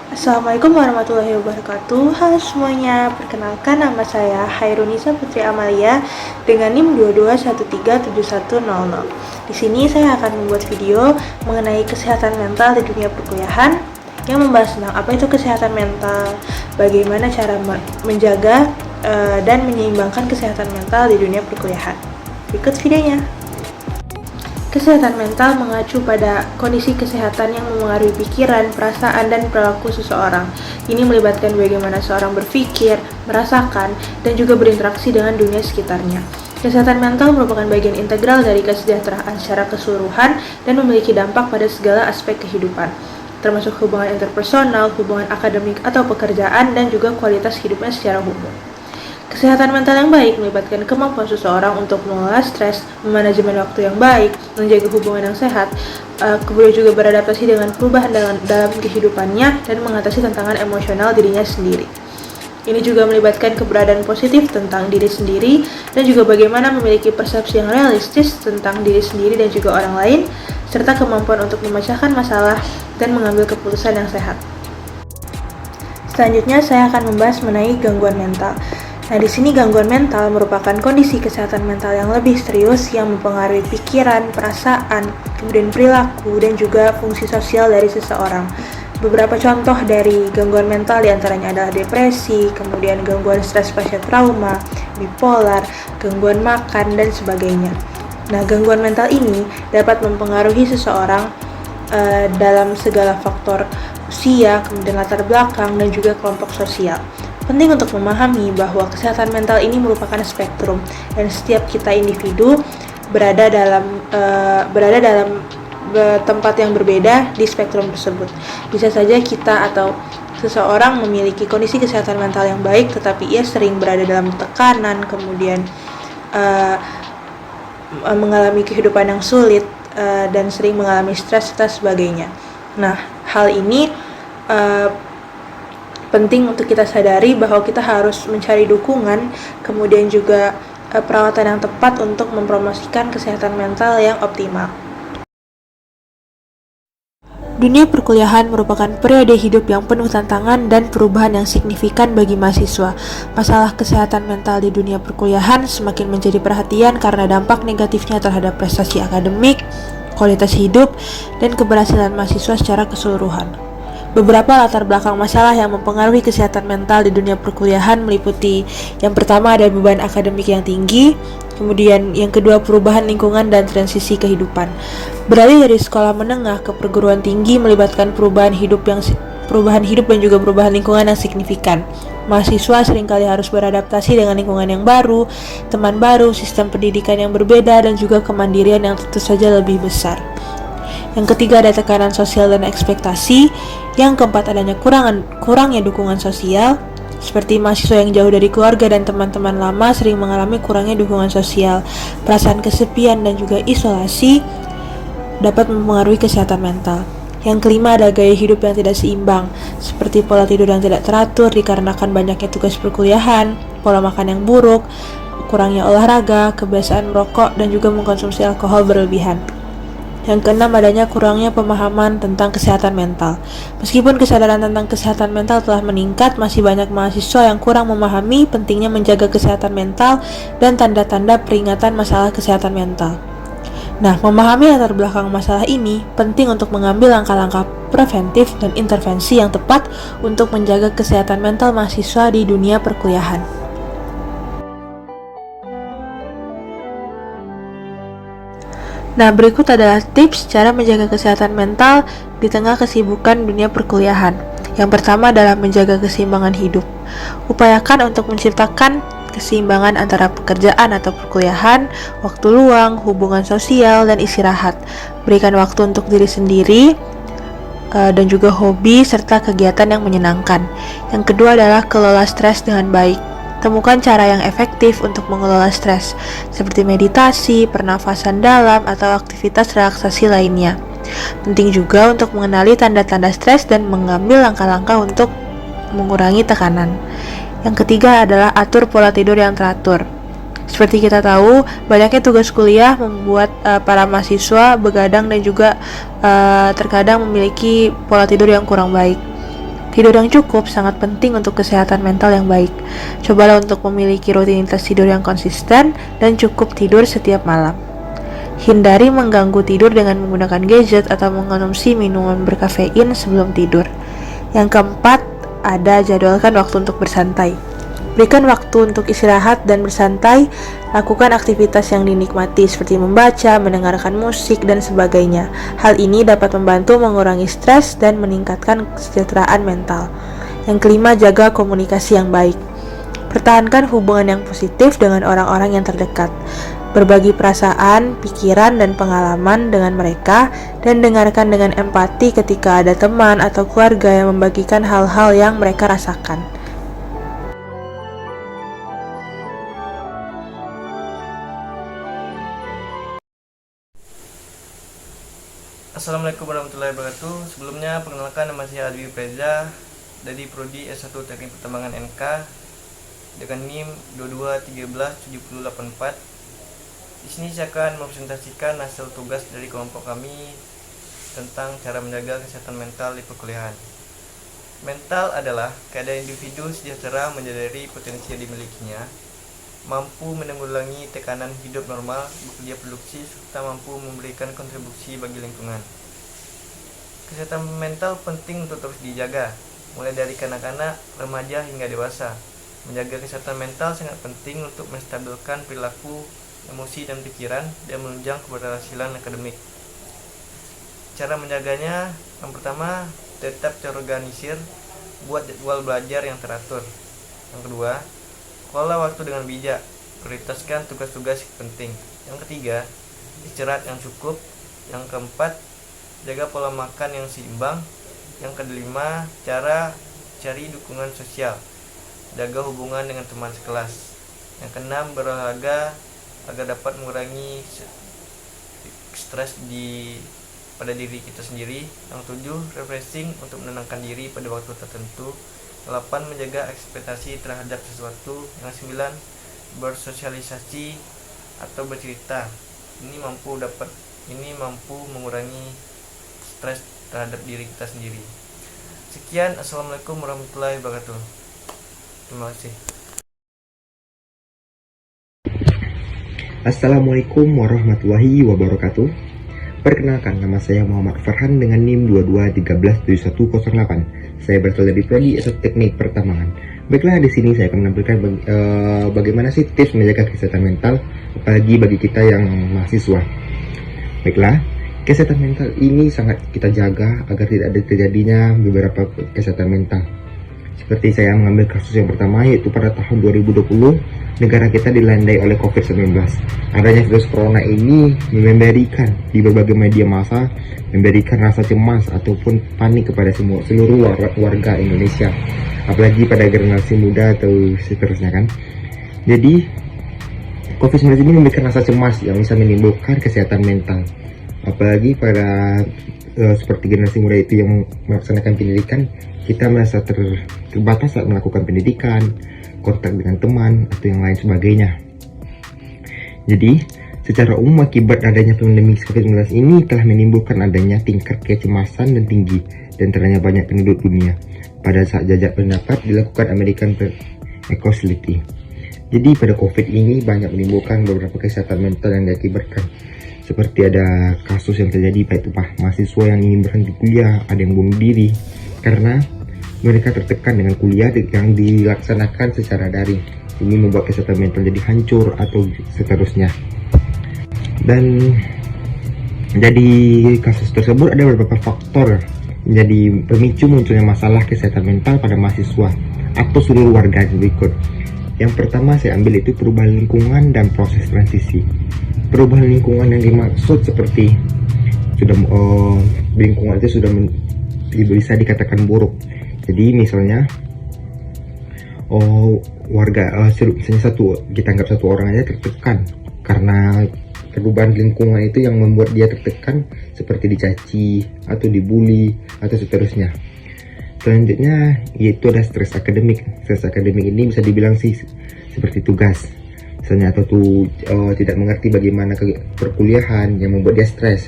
Assalamualaikum warahmatullahi wabarakatuh. Halo semuanya, perkenalkan nama saya Hairunisa Putri Amalia dengan NIM 22137100. Di sini saya akan membuat video mengenai kesehatan mental di dunia perkuliahan yang membahas tentang apa itu kesehatan mental, bagaimana cara menjaga dan menyeimbangkan kesehatan mental di dunia perkuliahan. Berikut videonya. Kesehatan mental mengacu pada kondisi kesehatan yang memengaruhi pikiran, perasaan, dan perilaku seseorang. Ini melibatkan bagaimana seorang berpikir, merasakan, dan juga berinteraksi dengan dunia sekitarnya. Kesehatan mental merupakan bagian integral dari kesejahteraan secara keseluruhan dan memiliki dampak pada segala aspek kehidupan, termasuk hubungan interpersonal, hubungan akademik atau pekerjaan, dan juga kualitas hidupnya secara umum. Kesehatan mental yang baik melibatkan kemampuan seseorang untuk mengelola stres, memanajemen waktu yang baik, menjaga hubungan yang sehat, kemudian juga beradaptasi dengan perubahan dalam kehidupannya, dan mengatasi tantangan emosional dirinya sendiri. Ini juga melibatkan keberadaan positif tentang diri sendiri, dan juga bagaimana memiliki persepsi yang realistis tentang diri sendiri dan juga orang lain, serta kemampuan untuk memecahkan masalah dan mengambil keputusan yang sehat. Selanjutnya saya akan membahas mengenai gangguan mental. Nah, di sini gangguan mental merupakan kondisi kesehatan mental yang lebih serius yang mempengaruhi pikiran, perasaan, kemudian perilaku, dan juga fungsi sosial dari seseorang. Beberapa contoh dari gangguan mental diantaranya adalah depresi, kemudian gangguan stres pasca trauma, bipolar, gangguan makan, dan sebagainya. Nah, gangguan mental ini dapat mempengaruhi seseorang dalam segala faktor usia, kemudian latar belakang, dan juga kelompok sosial. Penting untuk memahami bahwa kesehatan mental ini merupakan spektrum dan setiap kita individu berada dalam tempat yang berbeda di spektrum tersebut. Bisa saja kita atau seseorang memiliki kondisi kesehatan mental yang baik, tetapi ia sering berada dalam tekanan, kemudian mengalami kehidupan yang sulit dan sering mengalami stres serta sebagainya. Nah, hal ini penting untuk kita sadari bahwa kita harus mencari dukungan, kemudian juga perawatan yang tepat untuk mempromosikan kesehatan mental yang optimal. Dunia perkuliahan merupakan periode hidup yang penuh tantangan dan perubahan yang signifikan bagi mahasiswa. Masalah kesehatan mental di dunia perkuliahan semakin menjadi perhatian karena dampak negatifnya terhadap prestasi akademik, kualitas hidup, dan keberhasilan mahasiswa secara keseluruhan. Beberapa latar belakang masalah yang mempengaruhi kesehatan mental di dunia perkuliahan meliputi yang pertama ada beban akademik yang tinggi, kemudian yang kedua perubahan lingkungan dan transisi kehidupan. Beralih dari sekolah menengah ke perguruan tinggi melibatkan perubahan hidup dan juga perubahan lingkungan yang signifikan. Mahasiswa seringkali harus beradaptasi dengan lingkungan yang baru, teman baru, sistem pendidikan yang berbeda, dan juga kemandirian yang tentu saja lebih besar. Yang ketiga ada tekanan sosial dan ekspektasi. Yang keempat adanya kurangnya dukungan sosial, seperti mahasiswa yang jauh dari keluarga dan teman-teman lama sering mengalami kurangnya dukungan sosial. Perasaan kesepian dan juga isolasi dapat mempengaruhi kesehatan mental. Yang kelima ada gaya hidup yang tidak seimbang, seperti pola tidur yang tidak teratur dikarenakan banyaknya tugas perkuliahan, pola makan yang buruk, kurangnya olahraga, kebiasaan merokok, dan juga mengkonsumsi alkohol berlebihan. Yang keenam adanya kurangnya pemahaman tentang kesehatan mental. Meskipun kesadaran tentang kesehatan mental telah meningkat, masih banyak mahasiswa yang kurang memahami pentingnya menjaga kesehatan mental dan tanda-tanda peringatan masalah kesehatan mental. Nah, memahami latar belakang masalah ini penting untuk mengambil langkah-langkah preventif dan intervensi yang tepat untuk menjaga kesehatan mental mahasiswa di dunia perkuliahan. Nah, berikut adalah tips cara menjaga kesehatan mental di tengah kesibukan dunia perkuliahan. Yang pertama adalah menjaga keseimbangan hidup. Upayakan untuk menciptakan keseimbangan antara pekerjaan atau perkuliahan, waktu luang, hubungan sosial, dan istirahat. Berikan waktu untuk diri sendiri dan juga hobi serta kegiatan yang menyenangkan. Yang kedua adalah kelola stres dengan baik. Temukan cara yang efektif untuk mengelola stres, seperti meditasi, pernafasan dalam, atau aktivitas relaksasi lainnya. Penting juga untuk mengenali tanda-tanda stres dan mengambil langkah-langkah untuk mengurangi tekanan. Yang ketiga adalah atur pola tidur yang teratur. Seperti kita tahu, banyaknya tugas kuliah membuat para mahasiswa begadang dan juga terkadang memiliki pola tidur yang kurang baik. Tidur yang cukup sangat penting untuk kesehatan mental yang baik. Cobalah untuk memiliki rutinitas tidur yang konsisten dan cukup tidur setiap malam. Hindari mengganggu tidur dengan menggunakan gadget atau mengonsumsi minuman berkafein sebelum tidur. Yang keempat, ada jadwalkan waktu untuk bersantai. Berikan waktu untuk istirahat dan bersantai, lakukan aktivitas yang dinikmati seperti membaca, mendengarkan musik, dan sebagainya. Hal ini dapat membantu mengurangi stres dan meningkatkan kesejahteraan mental. Yang kelima, jaga komunikasi yang baik. Pertahankan hubungan yang positif dengan orang-orang yang terdekat. Berbagi perasaan, pikiran, dan pengalaman dengan mereka, dan dengarkan dengan empati ketika ada teman atau keluarga yang membagikan hal-hal yang mereka rasakan. Assalamualaikum warahmatullahi wabarakatuh. Sebelumnya perkenalkan, nama saya Alwi Preza dari Prodi S1 Teknik Pertambangan NK dengan NIM 2213784. Di sini saya akan mempresentasikan hasil tugas dari kelompok kami tentang cara menjaga kesehatan mental di perkuliahan. Mental adalah keadaan individu sejahtera menyadari potensi yang dimilikinya, mampu menanggulangi tekanan hidup normal, bekerja produksi, serta mampu memberikan kontribusi bagi lingkungan. Kesehatan mental penting untuk terus dijaga, mulai dari kanak-kanak, remaja hingga dewasa. Menjaga kesehatan mental sangat penting untuk menstabilkan perilaku, emosi, dan pikiran, dan menunjang keberhasilan akademik. Cara menjaganya, yang pertama, tetap terorganisir, buat jadwal belajar yang teratur. Yang kedua, kelola waktu dengan bijak, prioritaskan tugas-tugas penting. Yang ketiga, istirahat yang cukup. Yang keempat, jaga pola makan yang seimbang. Yang kelima, cari dukungan sosial, jaga hubungan dengan teman sekelas. Yang keenam, berolahraga agar dapat mengurangi stres pada diri kita sendiri. Yang tujuh, refreshing untuk menenangkan diri pada waktu tertentu. 8. Menjaga ekspektasi terhadap sesuatu. Yang 9. Bersosialisasi atau bercerita. Ini mampu mengurangi stres terhadap diri kita sendiri. Sekian, assalamualaikum warahmatullahi wabarakatuh. Terima kasih. Assalamualaikum warahmatullahi wabarakatuh. Perkenalkan, nama saya Muhammad Farhan dengan NIM 22137108. Saya berasal dari Prodi S1 Teknik Pertambangan. Baiklah, di sini saya akan menampilkan bagaimana sih tips menjaga kesehatan mental, apalagi bagi kita yang mahasiswa. Baiklah, kesehatan mental ini sangat kita jaga agar tidak ada terjadinya beberapa kesehatan mental. Seperti saya mengambil kasus yang pertama, yaitu pada tahun 2020, negara kita dilandai oleh COVID-19. Adanya virus corona ini memberikan di berbagai media massa, memberikan rasa cemas ataupun panik kepada seluruh warga Indonesia, apalagi pada generasi muda atau seterusnya kan. Jadi COVID-19 ini memberikan rasa cemas yang bisa menimbulkan kesehatan mental, apalagi pada seperti generasi muda itu yang melaksanakan pendidikan. Kita merasa terbatas saat melakukan pendidikan, kontak dengan teman, atau yang lain sebagainya. Jadi, secara umum akibat adanya pandemi COVID-19 ini telah menimbulkan adanya tingkat kecemasan dan tinggi dan terhadap banyak penduduk dunia. Pada saat jajak pendapat dilakukan American Equality. Jadi pada COVID ini banyak menimbulkan beberapa kesehatan mental yang diakibatkan. Seperti ada kasus yang terjadi, yaitu mahasiswa yang ingin berhenti kuliah, ada yang bunuh diri karena mereka tertekan dengan kuliah yang dilaksanakan secara daring. Ini membuat kesehatan mental jadi hancur atau seterusnya. Dan jadi kasus tersebut ada beberapa faktor menjadi pemicu munculnya masalah kesehatan mental pada mahasiswa atau seluruh warga berikut. Yang pertama saya ambil itu perubahan lingkungan dan proses transisi. Perubahan lingkungan yang dimaksud seperti lingkungan itu sudah bisa dikatakan buruk. Jadi misalnya misalnya kita anggap satu orang aja tertekan karena perubahan lingkungan itu yang membuat dia tertekan, seperti dicaci atau dibully atau seterusnya. Selanjutnya yaitu ada stres akademik. Stres akademik ini bisa dibilang sih seperti tugas. misalnya, atau tidak mengerti bagaimana perkuliahan yang membuat dia stres.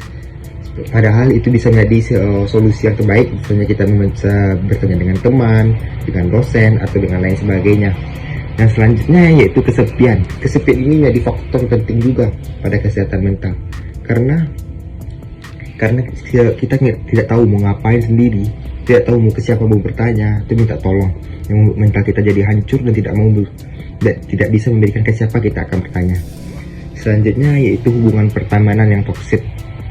Padahal itu bisa menjadi solusi yang terbaik, misalnya kita bisa bertanya dengan teman, dengan dosen, atau dengan lain sebagainya. Dan selanjutnya yaitu kesepian. Kesepian ini menjadi faktor penting juga pada kesehatan mental, karena kita tidak tahu mau ngapain sendiri, tidak tahu mau ke siapa mau bertanya atau minta tolong, yang mental kita jadi hancur dan tidak bisa memberikan ke siapa kita akan bertanya. Selanjutnya yaitu hubungan pertemanan yang toksik.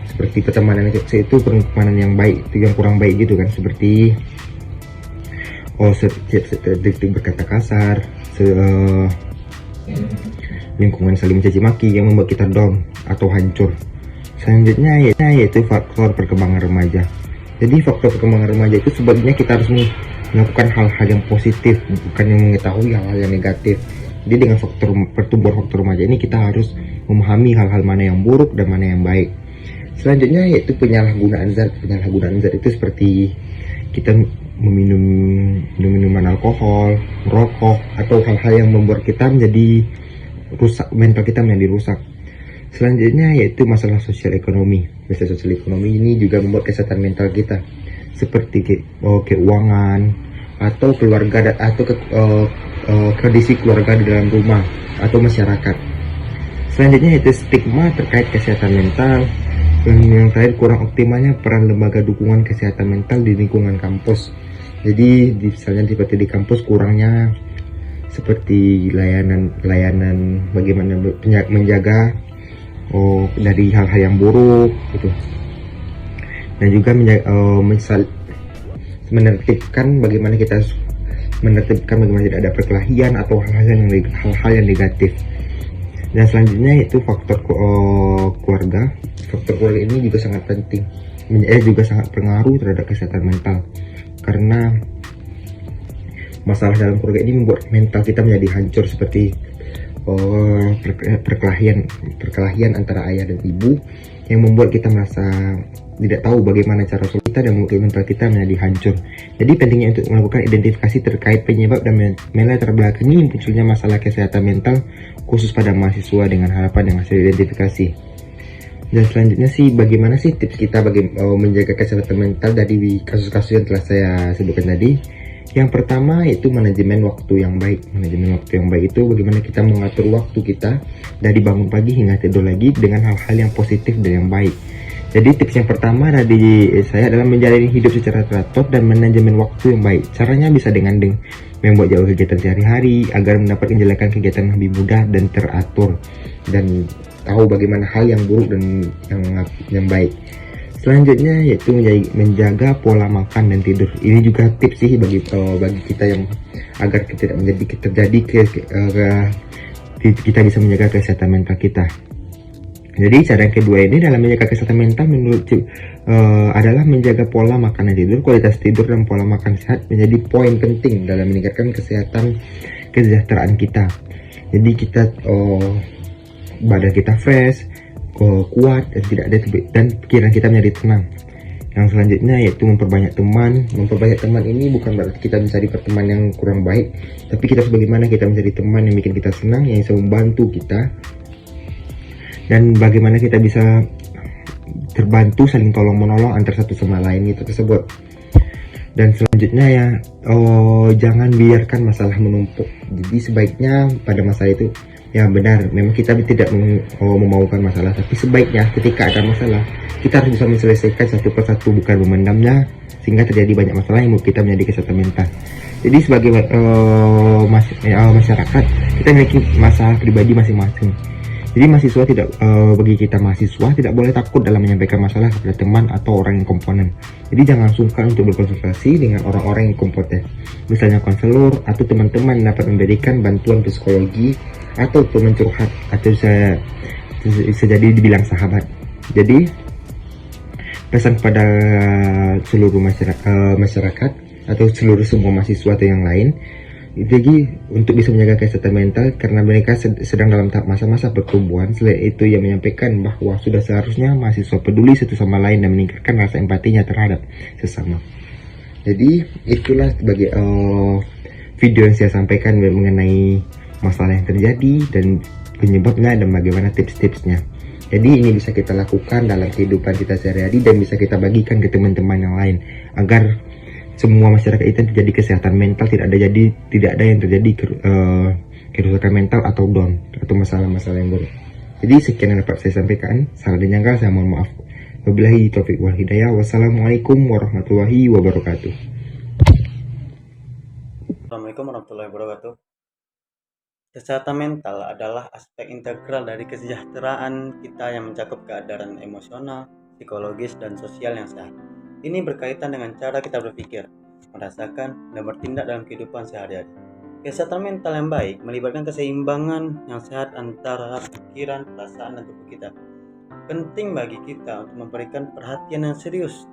Seperti pertemanan yang toksik itu pertemanan yang baik itu yang kurang baik gitu kan, seperti berkata kasar, lingkungan saling mencaci maki yang membuat kita down atau hancur. Selanjutnya yaitu faktor perkembangan remaja. Jadi faktor perkembangan remaja itu sebenarnya kita harus melakukan hal-hal yang positif, bukan yang mengetahui hal-hal yang negatif. Jadi dengan pertumbuhan faktor remaja ini kita harus memahami hal-hal mana yang buruk dan mana yang baik. Selanjutnya yaitu penyalahgunaan zat. Penyalahgunaan zat itu seperti kita meminum minuman alkohol, merokok, atau hal-hal yang membuat kita menjadi rusak, mental kita menjadi rusak. Selanjutnya yaitu masalah sosial ekonomi. Masalah sosial ekonomi ini juga membuat kesehatan mental kita, seperti keuangan atau keluarga atau kondisi keluarga di dalam rumah atau masyarakat. Selanjutnya yaitu stigma terkait kesehatan mental. Dan yang terakhir, kurang optimalnya peran lembaga dukungan kesehatan mental di lingkungan kampus. Jadi misalnya seperti di kampus kurangnya seperti layanan bagaimana menjaga dari hal-hal yang buruk gitu, dan juga menertibkan bagaimana tidak ada perkelahian atau hal-hal yang negatif. Dan selanjutnya yaitu faktor keluarga. Faktor keluarga ini juga sangat penting, juga sangat berpengaruh terhadap kesehatan mental, karena masalah dalam keluarga ini membuat mental kita menjadi hancur, seperti perkelahian antara ayah dan ibu yang membuat kita merasa tidak tahu bagaimana cara kita dan membuat mental kita menjadi hancur. Jadi pentingnya untuk melakukan identifikasi terkait penyebab dan melatar belakangi munculnya masalah kesehatan mental khusus pada mahasiswa dengan harapan yang hasil identifikasi. Dan selanjutnya sih, bagaimana sih tips kita menjaga kesehatan mental dari kasus-kasus yang telah saya sebutkan tadi. Yang pertama yaitu manajemen waktu yang baik. Manajemen waktu yang baik itu bagaimana kita mengatur waktu kita dari bangun pagi hingga tidur lagi dengan hal-hal yang positif dan yang baik. Jadi tips yang pertama dari saya adalah menjalani hidup secara teratur dan manajemen waktu yang baik. Caranya bisa dengan membuat jadwal kegiatan sehari-hari agar mendapat menjalankan kegiatan lebih mudah dan teratur, dan tahu bagaimana hal yang buruk dan yang baik. Selanjutnya yaitu menjaga pola makan dan tidur. Ini juga tips sih bagi kita yang agar tidak terjadi kita bisa menjaga kesehatan mental kita. Jadi cara yang kedua ini dalam menjaga kesehatan mental menurut adalah menjaga pola makan dan tidur. Kualitas tidur dan pola makan sehat menjadi poin penting dalam meningkatkan kesejahteraan kita. Jadi kita badan kita fresh, kuat, dan tidak ada dan pikiran kita menjadi tenang. Yang selanjutnya yaitu memperbanyak teman. Memperbanyak teman ini bukan berarti kita mencari teman yang kurang baik, tapi kita bagaimana kita mencari teman yang bikin kita senang, yang bisa membantu kita, dan bagaimana kita bisa terbantu saling tolong menolong antar satu sama lain itu tersebut. Dan selanjutnya ya, jangan biarkan masalah menumpuk. Jadi sebaiknya pada masa itu, ya benar, memang kita tidak memaukan masalah, tapi sebaiknya ketika ada masalah kita harus bisa menyelesaikan satu persatu, bukan memendamnya sehingga terjadi banyak masalah yang membuat kita menjadi kesehatan mental. Jadi sebagai masyarakat, kita memiliki masalah pribadi masing-masing. Jadi bagi kita mahasiswa tidak boleh takut dalam menyampaikan masalah kepada teman atau orang yang komponen. Jadi jangan sungkan untuk berkonsultasi dengan orang-orang yang kompeten, misalnya konselor atau teman-teman yang dapat memberikan bantuan psikologi atau teman curhat, atau bisa jadi dibilang sahabat. Jadi pesan kepada seluruh masyarakat atau semua mahasiswa atau yang lain, jadi untuk bisa menjaga kesehatan mental, karena mereka sedang dalam tahap masa-masa pertumbuhan. Selain itu, ia menyampaikan bahwa sudah seharusnya mahasiswa peduli satu sama lain dan meningkatkan rasa empatinya terhadap sesama. Jadi itulah sebagai video yang saya sampaikan mengenai masalah yang terjadi dan penyebabnya dan bagaimana tips-tipsnya. Jadi ini bisa kita lakukan dalam kehidupan kita sehari-hari dan bisa kita bagikan ke teman-teman yang lain agar semua masyarakat itu terjadi kesehatan mental, tidak ada yang terjadi kerusakan mental atau down atau masalah-masalah yang buruk. Jadi sekian yang dapat saya sampaikan. Salah dan janggal saya mohon maaf. Wabillahi taufiq wal hidayah. Wassalamualaikum warahmatullahi wabarakatuh. Assalamualaikum warahmatullahi wabarakatuh. Kesehatan mental adalah aspek integral dari kesejahteraan kita yang mencakup keadaan emosional, psikologis, dan sosial yang sehat. Ini berkaitan dengan cara kita berpikir, merasakan, dan bertindak dalam kehidupan sehari-hari. Kesehatan mental yang baik melibatkan keseimbangan yang sehat antara pikiran, perasaan, dan tubuh kita. Penting bagi kita untuk memberikan perhatian yang serius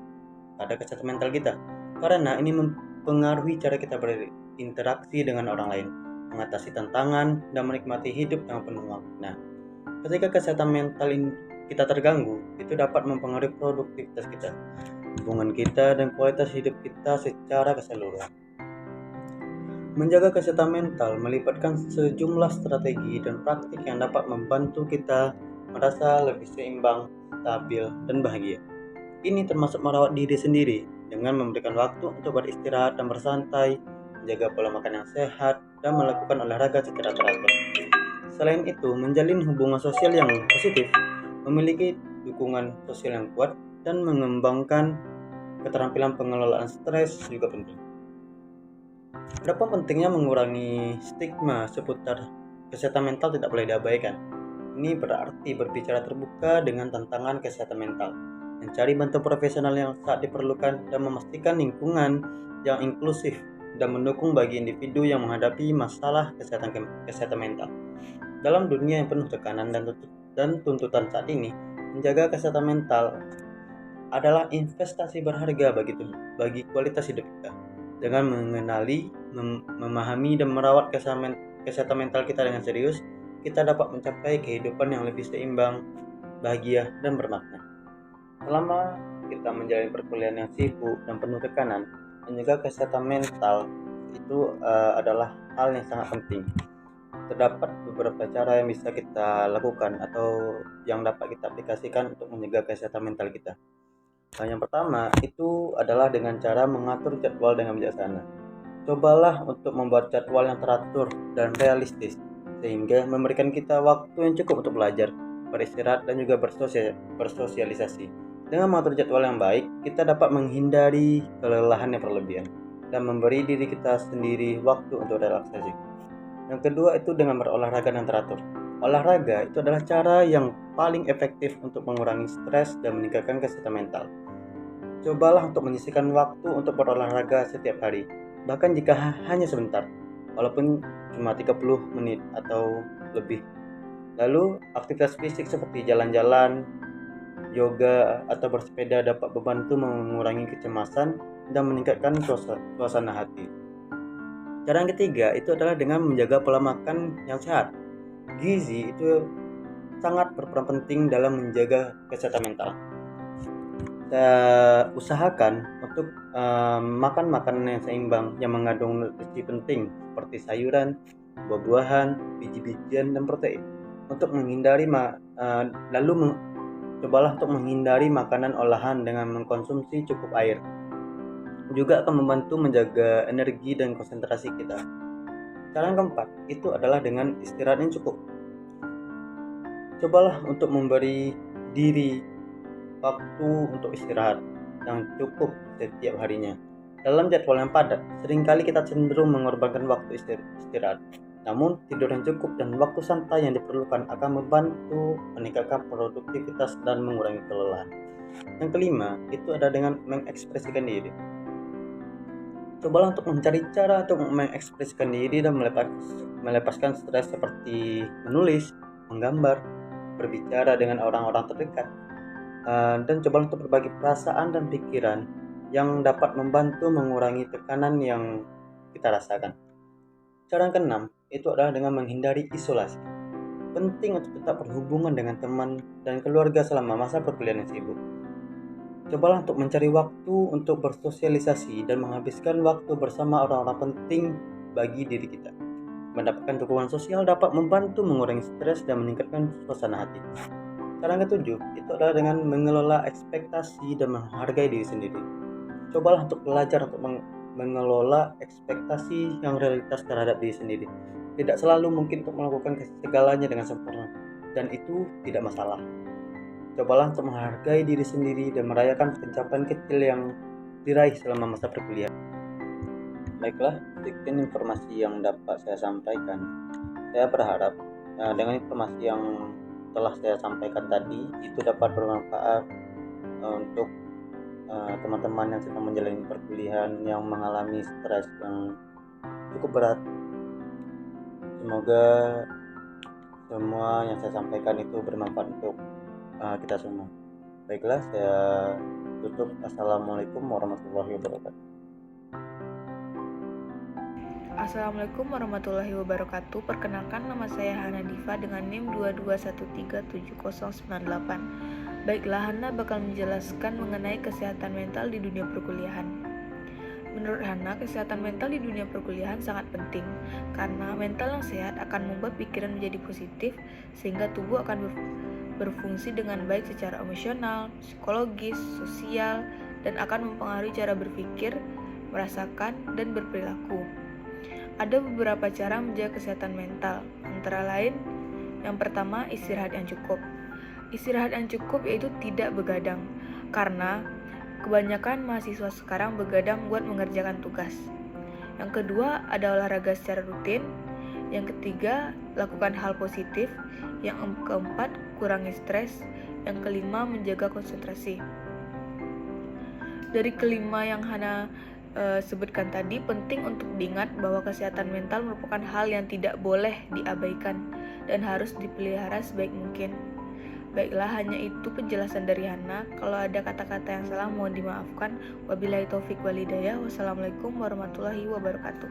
pada kesehatan mental kita, karena ini mempengaruhi cara kita berinteraksi dengan orang lain, mengatasi tantangan, dan menikmati hidup dengan penuh makna. Ketika kesehatan mental kita terganggu, itu dapat mempengaruhi produktivitas kita, hubungan kita, dan kualitas hidup kita secara keseluruhan. Menjaga kesehatan mental melibatkan sejumlah strategi dan praktik yang dapat membantu kita merasa lebih seimbang, stabil, dan bahagia. Ini termasuk merawat diri sendiri dengan memberikan waktu untuk beristirahat dan bersantai, menjaga pola makan yang sehat, dan melakukan olahraga secara teratur. Selain itu, menjalin hubungan sosial yang positif, memiliki dukungan sosial yang kuat, dan mengembangkan keterampilan pengelolaan stres juga penting. Adapun pentingnya mengurangi stigma seputar kesehatan mental tidak boleh diabaikan. Ini berarti berbicara terbuka dengan tantangan kesehatan mental, mencari bantuan profesional yang saat diperlukan, dan memastikan lingkungan yang inklusif dan mendukung bagi individu yang menghadapi masalah kesehatan mental. Dalam dunia yang penuh tekanan dan tuntutan saat ini, menjaga kesehatan mental adalah investasi berharga bagi kualitas hidup kita. Dengan mengenali, memahami, dan merawat kesehatan mental kita dengan serius, kita dapat mencapai kehidupan yang lebih seimbang, bahagia, dan bermakna. Selama kita menjalani perkuliahan yang sibuk dan penuh tekanan, menjaga kesehatan mental itu adalah hal yang sangat penting. Terdapat beberapa cara yang bisa kita lakukan atau yang dapat kita aplikasikan untuk menjaga kesehatan mental kita. Yang pertama itu adalah dengan cara mengatur jadwal dengan bijaksana. Cobalah untuk membuat jadwal yang teratur dan realistis, sehingga memberikan kita waktu yang cukup untuk belajar, beristirahat, dan juga bersosialisasi. Dengan mengatur jadwal yang baik, kita dapat menghindari kelelahan yang berlebihan dan memberi diri kita sendiri waktu untuk relaksasi. Yang kedua itu dengan berolahraga dan teratur. Olahraga itu adalah cara yang paling efektif untuk mengurangi stres dan meningkatkan kesehatan mental. Cobalah untuk menyisihkan waktu untuk berolahraga setiap hari, bahkan jika hanya sebentar, walaupun cuma 30 menit atau lebih. Lalu, aktivitas fisik seperti jalan-jalan, yoga, atau bersepeda dapat membantu mengurangi kecemasan dan meningkatkan suasana hati. Cara yang ketiga itu adalah dengan menjaga pola makan yang sehat. Gizi itu sangat berperan penting dalam menjaga kesehatan mental. Usahakan untuk makan makanan yang seimbang yang mengandung nutrisi penting seperti sayuran, buah-buahan, biji-bijian, dan protein. Untuk menghindari cobalah untuk menghindari makanan olahan dengan mengkonsumsi cukup air. Juga akan membantu menjaga energi dan konsentrasi kita. Cara yang keempat itu adalah dengan istirahat yang cukup. Cobalah untuk memberi diri waktu untuk istirahat yang cukup setiap harinya. Dalam jadwal yang padat, seringkali kita cenderung mengorbankan waktu istirahat. Namun, tidur yang cukup dan waktu santai yang diperlukan akan membantu meningkatkan produktivitas dan mengurangi kelelahan. Yang kelima, itu adalah dengan mengekspresikan diri. Cobalah untuk mencari cara untuk mengekspresikan diri dan melepaskan stres seperti menulis, menggambar, berbicara dengan orang-orang terdekat, dan coba untuk berbagi perasaan dan pikiran yang dapat membantu mengurangi tekanan yang kita rasakan. Cara yang keenam itu adalah dengan menghindari isolasi. Penting untuk tetap berhubungan dengan teman dan keluarga selama masa perkuliahan yang sibuk. Cobalah untuk mencari waktu untuk bersosialisasi dan menghabiskan waktu bersama orang-orang penting bagi diri kita. Mendapatkan dukungan sosial dapat membantu mengurangi stres dan meningkatkan suasana hati. Cara yang ketujuh, itu adalah dengan mengelola ekspektasi dan menghargai diri sendiri. Cobalah untuk belajar untuk mengelola ekspektasi yang realitas terhadap diri sendiri. Tidak selalu mungkin untuk melakukan segalanya dengan sempurna, dan itu tidak masalah. Cobalah untuk menghargai diri sendiri dan merayakan pencapaian kecil yang diraih selama masa perkuliahan. Baiklah, sekian informasi yang dapat saya sampaikan. Saya berharap dengan informasi yang telah saya sampaikan tadi itu dapat bermanfaat untuk teman-teman yang sedang menjalani perkuliahan yang mengalami stres yang cukup berat. Semoga semua yang saya sampaikan itu bermanfaat untuk kita semua. Baiklah, saya tutup. Assalamualaikum warahmatullahi wabarakatuh. Assalamualaikum warahmatullahi wabarakatuh. Perkenalkan, nama saya Hana Diva dengan NIM 22137098. Baiklah, Hana bakal menjelaskan mengenai kesehatan mental di dunia perkuliahan. Menurut Hana, kesehatan mental di dunia perkuliahan sangat penting karena mental yang sehat akan membuat pikiran menjadi positif sehingga tubuh akan berfungsi dengan baik secara emosional, psikologis, sosial, dan akan mempengaruhi cara berpikir, merasakan, dan berperilaku. Ada beberapa cara menjaga kesehatan mental, antara lain yang pertama, istirahat yang cukup. Istirahat yang cukup yaitu tidak begadang, karena kebanyakan mahasiswa sekarang begadang buat mengerjakan tugas. Yang kedua, ada olahraga secara rutin. Yang ketiga, lakukan hal positif. Yang keempat, kurangi stres. Yang kelima, menjaga konsentrasi. Dari kelima yang Hana sebutkan tadi, penting untuk diingat bahwa kesehatan mental merupakan hal yang tidak boleh diabaikan dan harus dipelihara sebaik mungkin. Baiklah, hanya itu penjelasan dari Hana. Kalau ada kata-kata yang salah mohon dimaafkan. Wabillahi taufik walhidayah. Wassalamualaikum warahmatullahi wabarakatuh.